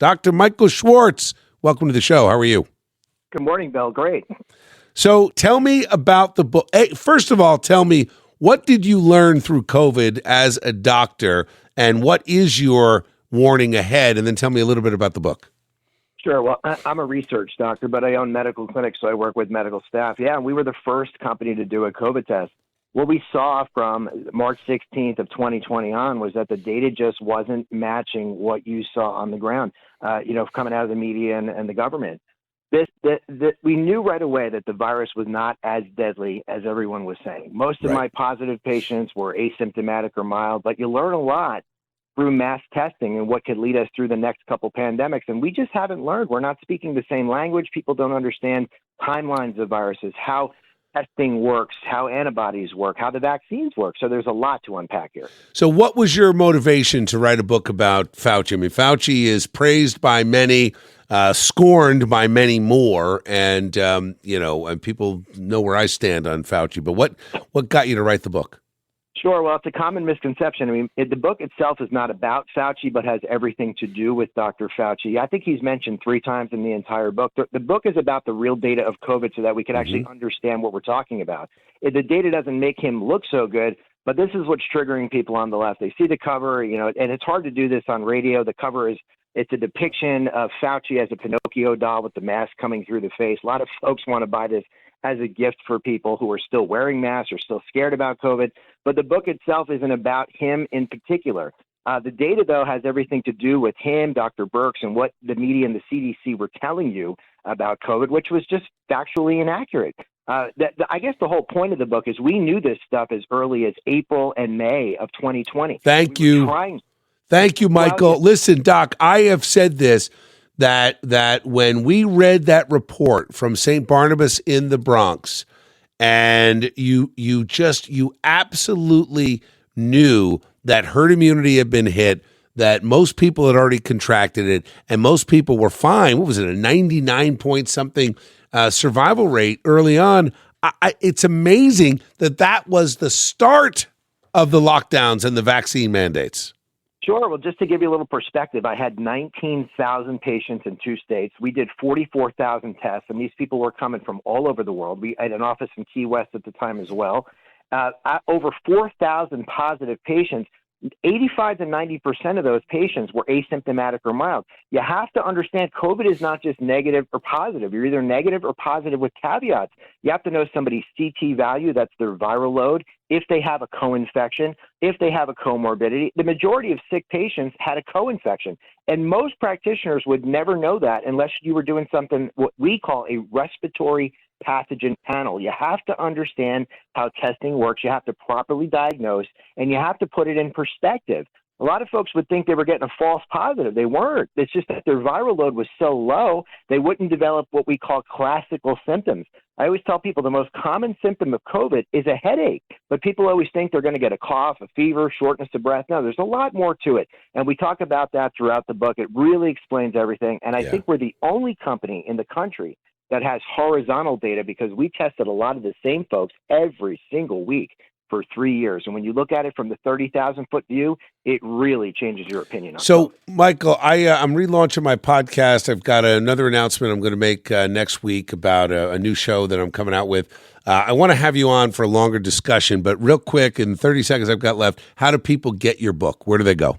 Dr. Michael Schwartz, welcome to the show. How are you? Good morning, Bill. Great. So tell me about the book. Hey, first of all, tell me, what did you learn through COVID as a doctor, and what is your warning ahead? And then tell me a little bit about the book. Sure. Well, I'm a research doctor, but I own medical clinics, so I work with medical staff. Yeah, we were the first company to do a COVID test. What we saw from March 16th of 2020 on was that the data just wasn't matching what you saw on the ground, coming out of the media and the government. We knew right away that the virus was not as deadly as everyone was saying. Most of my positive patients were asymptomatic or mild, but you learn a lot through mass testing and what could lead us through the next couple pandemics. And we just haven't learned. We're not speaking the same language. People don't understand timelines of viruses, how testing works, how antibodies work, how the vaccines work. So there's a lot to unpack here. So what was your motivation to write a book about Fauci? I mean, Fauci is praised by many, scorned by many more, and and people know where I stand on Fauci. But what got you to write the book? Sure. Well, it's a common misconception. I mean, the book itself is not about Fauci, but has everything to do with Dr. Fauci. I think he's mentioned 3 times in the entire book. The book is about the real data of COVID so that we can actually understand what we're talking about. The data doesn't make him look so good, but this is what's triggering people on the left. They see the cover, and it's hard to do this on radio. The cover it's a depiction of Fauci as a Pinocchio doll with the mask coming through the face. A lot of folks want to buy this as a gift for people who are still wearing masks or still scared about COVID. But the book itself isn't about him in particular. The data, though, has everything to do with him, Dr. Birx, and what the media and the CDC were telling you about COVID, which was just factually inaccurate. I guess the whole point of the book is we knew this stuff as early as April and May of 2020. Thank you, Michael. Well, listen, Doc, I have said this, that when we read that report from St. Barnabas in the Bronx, and you absolutely knew that herd immunity had been hit, that most people had already contracted it, and most people were fine. What was it, a 99 point something survival rate early on? It's amazing that was the start of the lockdowns and the vaccine mandates. Sure. Well, just to give you a little perspective, I had 19,000 patients in 2 states. We did 44,000 tests, and these people were coming from all over the world. We had an office in Key West at the time as well. Over 4,000 positive patients. 85 to 90% of those patients were asymptomatic or mild. You have to understand COVID is not just negative or positive. You're either negative or positive with caveats. You have to know somebody's CT value, that's their viral load, if they have a co-infection, if they have a comorbidity. The majority of sick patients had a co-infection, and most practitioners would never know that unless you were doing something, what we call a respiratory pathogen panel. You have to understand how testing works. You have to properly diagnose, and you have to put it in perspective. A lot of folks would think they were getting a false positive. They weren't. It's just that their viral load was so low, they wouldn't develop what we call classical symptoms. I always tell people the most common symptom of COVID is a headache, but people always think they're going to get a cough, a fever, shortness of breath. No, there's a lot more to it, and we talk about that throughout the book. It really explains everything, and I think we're the only company in the country that has horizontal data, because we tested a lot of the same folks every single week for 3 years. And when you look at it from the 30,000-foot view, it really changes your opinion on So, Michael, I'm relaunching my podcast. I've got another announcement I'm going to make next week about a new show that I'm coming out with. I want to have you on for a longer discussion, but real quick, in 30 seconds I've got left, how do people get your book? Where do they go?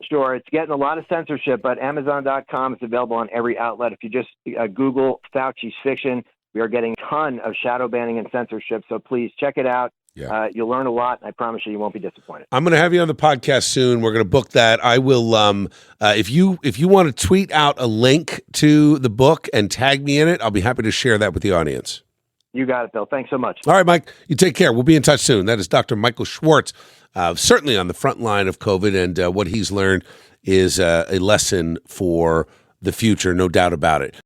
Sure. It's getting a lot of censorship, but Amazon.com is available on every outlet. If you just Google Fauci's fiction, we are getting a ton of shadow banning and censorship. So please check it out. Yeah. You'll learn a lot, and I promise you won't be disappointed. I'm going to have you on the podcast soon. We're going to book that. I will. If you want to tweet out a link to the book and tag me in it, I'll be happy to share that with the audience. You got it, Bill. Thanks so much. All right, Mike. You take care. We'll be in touch soon. That is Dr. Michael Schwartz, certainly on the front line of COVID, and what he's learned is a lesson for the future, no doubt about it.